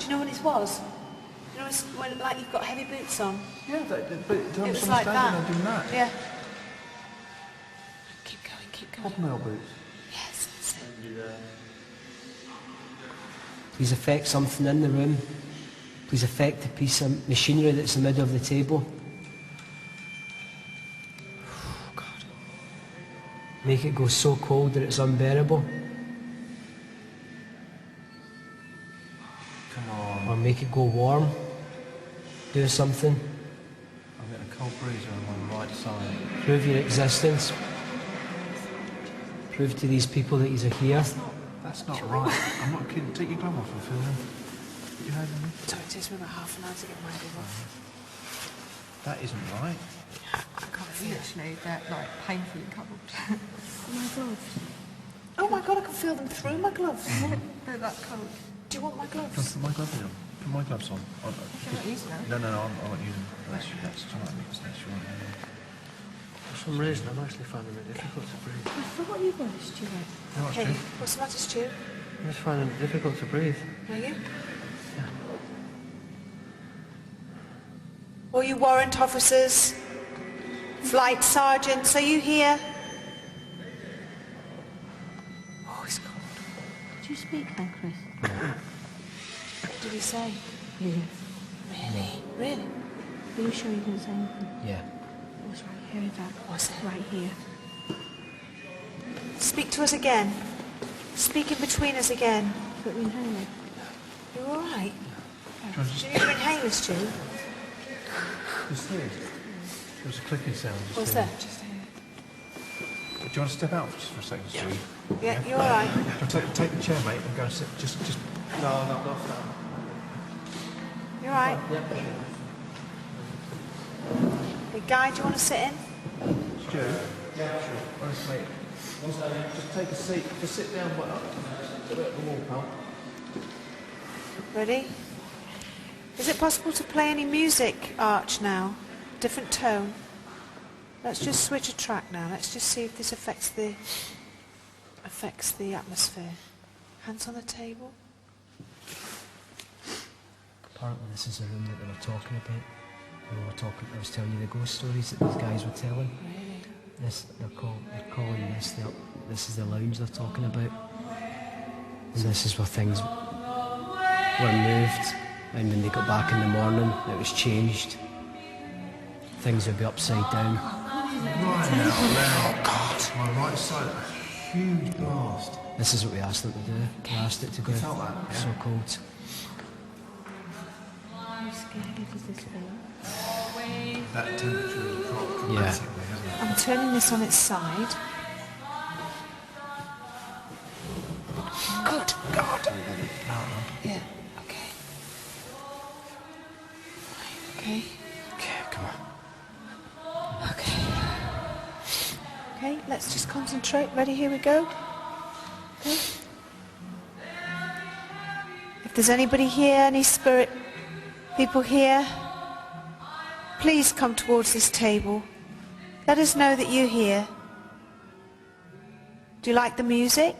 you know when it was? You know when, like, you've got heavy boots on? Yeah, but it was like that. Doing that. Yeah. Keep going, keep going. Hobnail boots. Yes, that's it. Please affect something in the room. Please affect the piece of machinery that's in the middle of the table. Oh, God. Make it go so cold that it's unbearable. Come on. Or make it go warm. Do something. I'm getting a cold breeze on my right side. Prove your existence. Prove to these people that you're here. That's not right. I'm not kidding. Take your glove off and feel them. Put your hand on me. So it takes me about half an hour to get my glove off. That isn't right. I can't feel it. Literally, they're like painfully covered. My gloves. Oh my God, I can feel them through my gloves. They're that cold. Do you want my Can I gloves? put my gloves on? Put my gloves on. You're not using them? No, I won't use them. That's too much. That's right. For some reason, I'm actually finding it difficult to breathe. I thought you were, Stuart. No, that's Hey, true. what's the matter, Stu? I'm just finding it difficult to breathe. Are you? All you warrant officers, flight sergeants, are you here? Oh, it's cold. Did you speak then, Chris? What did he say? Yes. Really? Really? Are you sure you didn't say anything? Yeah. What's right here, Dad? What's it? Right here. Speak to us again. Speak in between us again. Put me in home. You all right? Do you want to Do you need your inhaler, Stu? just hear? There was a clicking sound. Just What's here. that? Just Do you want to step out just for a second, Stu? Yeah, you all right? Take the chair, mate, and go and sit. Just. No, not that. You all right? Yeah. Hey, Guy, do you want to sit in? Stu? Yeah, sure. Honest, mate. Just take a seat. Just sit down. At the wall, pal. Ready? Is it possible to play any music, Arch, now? Different tone. Let's just switch a track now. Let's just see if this affects the atmosphere. Hands on the table. Apparently this is the room that they were talking about. I was telling you the ghost stories that these guys were telling. Really? They're calling this this is the lounge they're talking about. And this is where things were moved, and when they got back in the morning it was changed. Things would be upside down. Right now, God. My right side, a huge blast. This is what we asked them to do. We asked it to go. You felt that, yeah? So cold. I'm scared of this thing. That temperature has dropped Yeah. dramatically, hasn't it? I'm turning this on its side. Good. God. Yeah. Okay. Okay. Okay, come on. Okay. Okay, let's just concentrate. Ready? Here we go. Okay. If there's anybody here, any spirit people here, please come towards this table. Let us know that you're here. Do you like the music?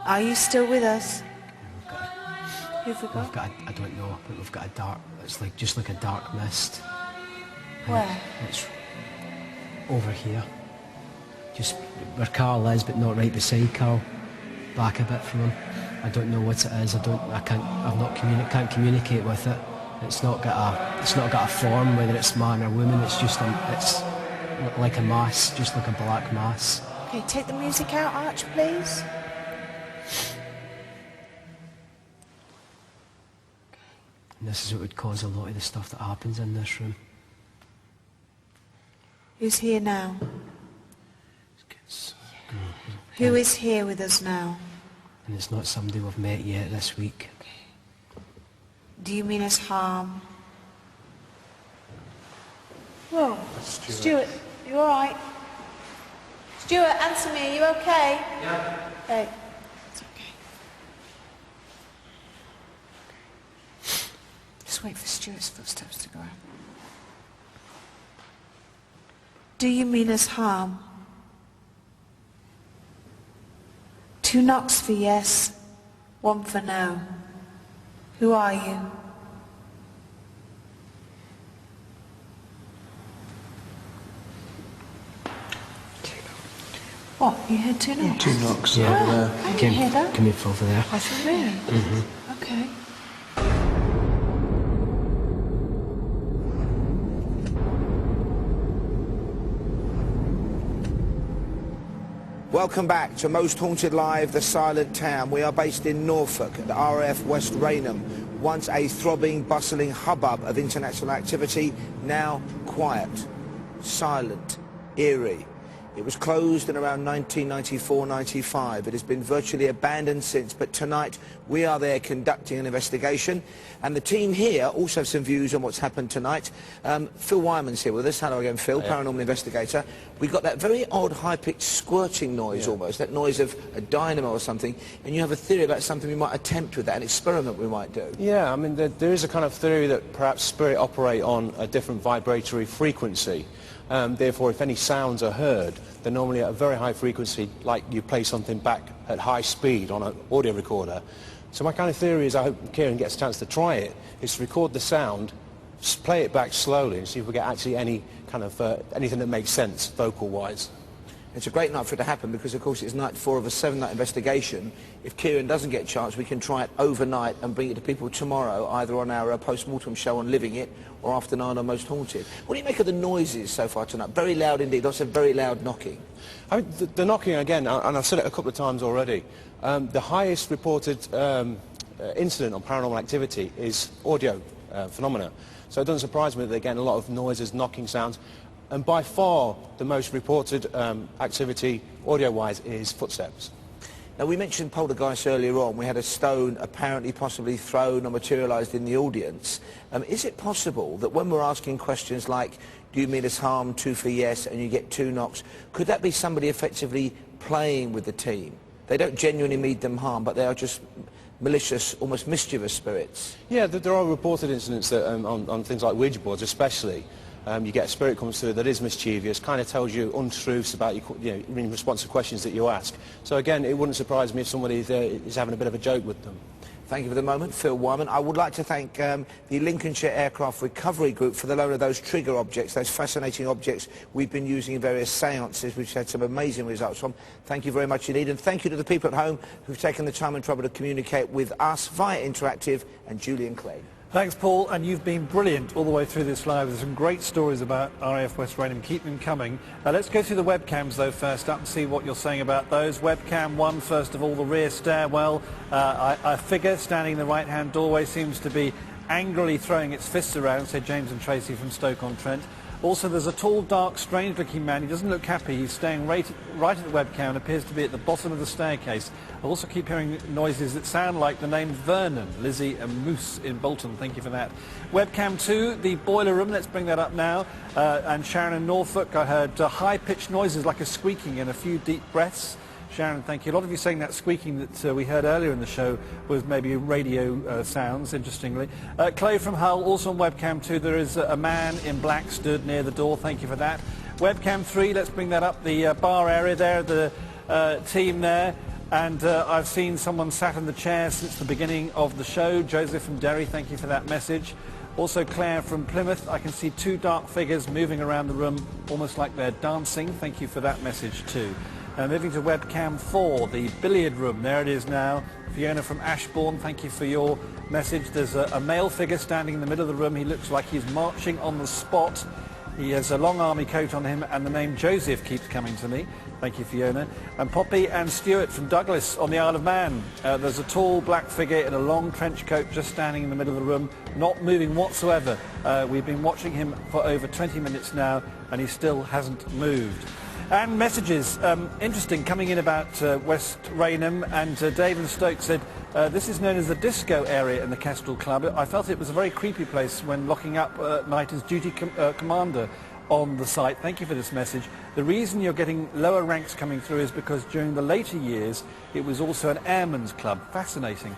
Are you still with us? Who've we got? I don't know, but we've got a dark, it's like just like a dark mist. And Where? It's over here. Just where Carl is, but not right beside Carl. Back a bit from him. I don't know what it is. Can't communicate with it. It's not got a form, whether it's man or woman. It's just it's like a mass, just like a black mass. Okay, take the music out, Arch, please. And this is what would cause a lot of the stuff that happens in this room. Who's here now? Who is here with us now? And it's not somebody we've met yet this week. Do you mean us harm? Whoa, Stuart, you all right? Stuart, answer me, are you okay? Yeah. Hey, it's okay. Just wait for Stuart's footsteps to go out. Do you mean us harm? 2 knocks for yes, 1 for no. Who are you? What? You heard 2 knocks? 2 knocks Yeah. over there. I didn't hear that. Came in over there. I thought, really? Okay. Welcome back to Most Haunted Live, The Silent Town. We are based in Norfolk at RAF West Raynham. Once a throbbing, bustling hubbub of international activity, now quiet, silent, eerie. It was closed in around 1994-95. It has been virtually abandoned since, but tonight we are there conducting an investigation, and the team here also have some views on what's happened tonight. Phil Wyman's here with us. Hello again, Phil, paranormal investigator. We got that very odd high-pitched squirting noise almost, that noise of a dynamo or something, and you have a theory about something we might attempt with that, an experiment we might do. Yeah, I mean, there is a kind of theory that perhaps spirit operate on a different vibratory frequency. Therefore, if any sounds are heard, they're normally at a very high frequency, like you play something back at high speed on an audio recorder. So my kind of theory is, I hope Kieran gets a chance to try it, is to record the sound, play it back slowly and see if we get actually any kind of anything that makes sense vocal-wise. It's a great night for it to happen because, of course, it's night 4 of a 7-night investigation. If Kieran doesn't get a chance, we can try it overnight and bring it to people tomorrow, either on our post-mortem show on Living It or after 9 on Most Haunted. What do you make of the noises so far tonight? Very loud indeed, lots of very loud knocking. I mean, the knocking, again, and I've said it a couple of times already, the highest reported incident on paranormal activity is audio phenomena. So it doesn't surprise me that they're getting a lot of noises, knocking sounds. And by far, the most reported activity, audio-wise, is footsteps. Now, we mentioned poltergeist earlier on. We had a stone apparently possibly thrown or materialised in the audience. Is it possible that when we're asking questions like, do you mean us harm, 2 for yes, and you get 2 knocks, could that be somebody effectively playing with the team? They don't genuinely mean them harm, but they are just malicious, almost mischievous spirits. Yeah, there are reported incidents that, on things like Ouija boards especially. You get a spirit comes through that is mischievous, kind of tells you untruths about in response to questions that you ask. So again, it wouldn't surprise me if somebody is having a bit of a joke with them. Thank you for the moment, Phil Wyman. I would like to thank the Lincolnshire Aircraft Recovery Group for the loan of those trigger objects, those fascinating objects we've been using in various seances, which had some amazing results from. Thank you very much indeed, and thank you to the people at home who've taken the time and trouble to communicate with us via Interactive and Julian Clegg. Thanks, Paul, and you've been brilliant all the way through this live. There's some great stories about RAF West Raynham. Keep them coming. Let's go through the webcams, though, first up and see what you're saying about those. Webcam 1, first of all, the rear stairwell. A figure standing in the right-hand doorway seems to be angrily throwing its fists around, said James and Tracy from Stoke-on-Trent. Also, there's a tall, dark, strange-looking man. He doesn't look happy. He's staying right at the webcam and appears to be at the bottom of the staircase. I also keep hearing noises that sound like the name Vernon, Lizzie and Moose in Bolton. Thank you for that. Webcam 2, the boiler room. Let's bring that up now. And Sharon in Norfolk, I heard high-pitched noises like a squeaking and a few deep breaths. Sharon, thank you. A lot of you saying that squeaking that we heard earlier in the show was maybe radio sounds, interestingly. Chloe from Hull, also on webcam 2, there is a man in black stood near the door. Thank you for that. Webcam 3, let's bring that up, the bar area there, the team there. And I've seen someone sat in the chair since the beginning of the show. Joseph from Derry, thank you for that message. Also Claire from Plymouth, I can see 2 dark figures moving around the room, almost like they're dancing. Thank you for that message too. Moving to webcam 4, the billiard room. There it is now. Fiona from Ashbourne, thank you for your message. There's a male figure standing in the middle of the room. He looks like he's marching on the spot. He has a long army coat on him, and the name Joseph keeps coming to me. Thank you, Fiona. And Poppy and Stuart from Douglas on the Isle of Man. There's a tall black figure in a long trench coat just standing in the middle of the room, not moving whatsoever. We've been watching him for over 20 minutes now, and he still hasn't moved. And messages, interesting, coming in about West Raynham, and Dave and Stoke said, this is known as the disco area in the Kestrel Club. I felt it was a very creepy place when locking up at night as duty commander on the site. Thank you for this message. The reason you're getting lower ranks coming through is because during the later years it was also an airman's club. Fascinating.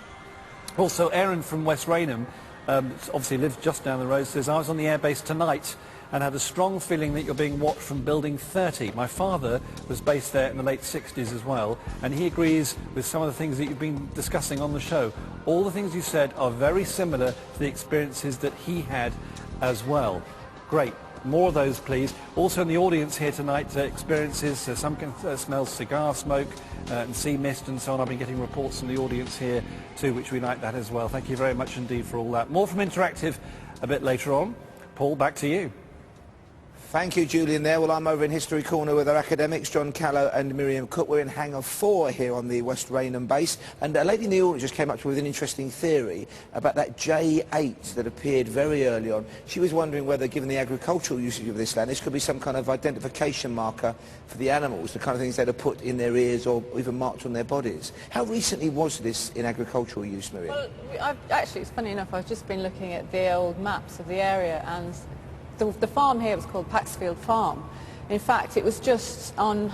Also, Aaron from West Raynham, obviously lives just down the road, says, I was on the airbase tonight and had a strong feeling that you're being watched from Building 30. My father was based there in the late 60s as well, and he agrees with some of the things that you've been discussing on the show. All the things you said are very similar to the experiences that he had as well. Great. More of those, please. Also in the audience here tonight, experiences, some can smell cigar smoke and see mist and so on. I've been getting reports from the audience here too, which we like that as well. Thank you very much indeed for all that. More from Interactive a bit later on. Paul, back to you. Thank you, Julian, there. Well, I'm over in History Corner with our academics, John Callow and Miriam Cook. We're in Hangar 4 here on the West Raynham base. And a lady in the audience just came up with an interesting theory about that J8 that appeared very early on. She was wondering whether, given the agricultural usage of this land, this could be some kind of identification marker for the animals, the kind of things they'd have put in their ears or even marked on their bodies. How recently was this in agricultural use, Miriam? Well, actually, it's funny enough, I've just been looking at the old maps of the area, and the farm here was called Paxfield Farm. In fact, it was just on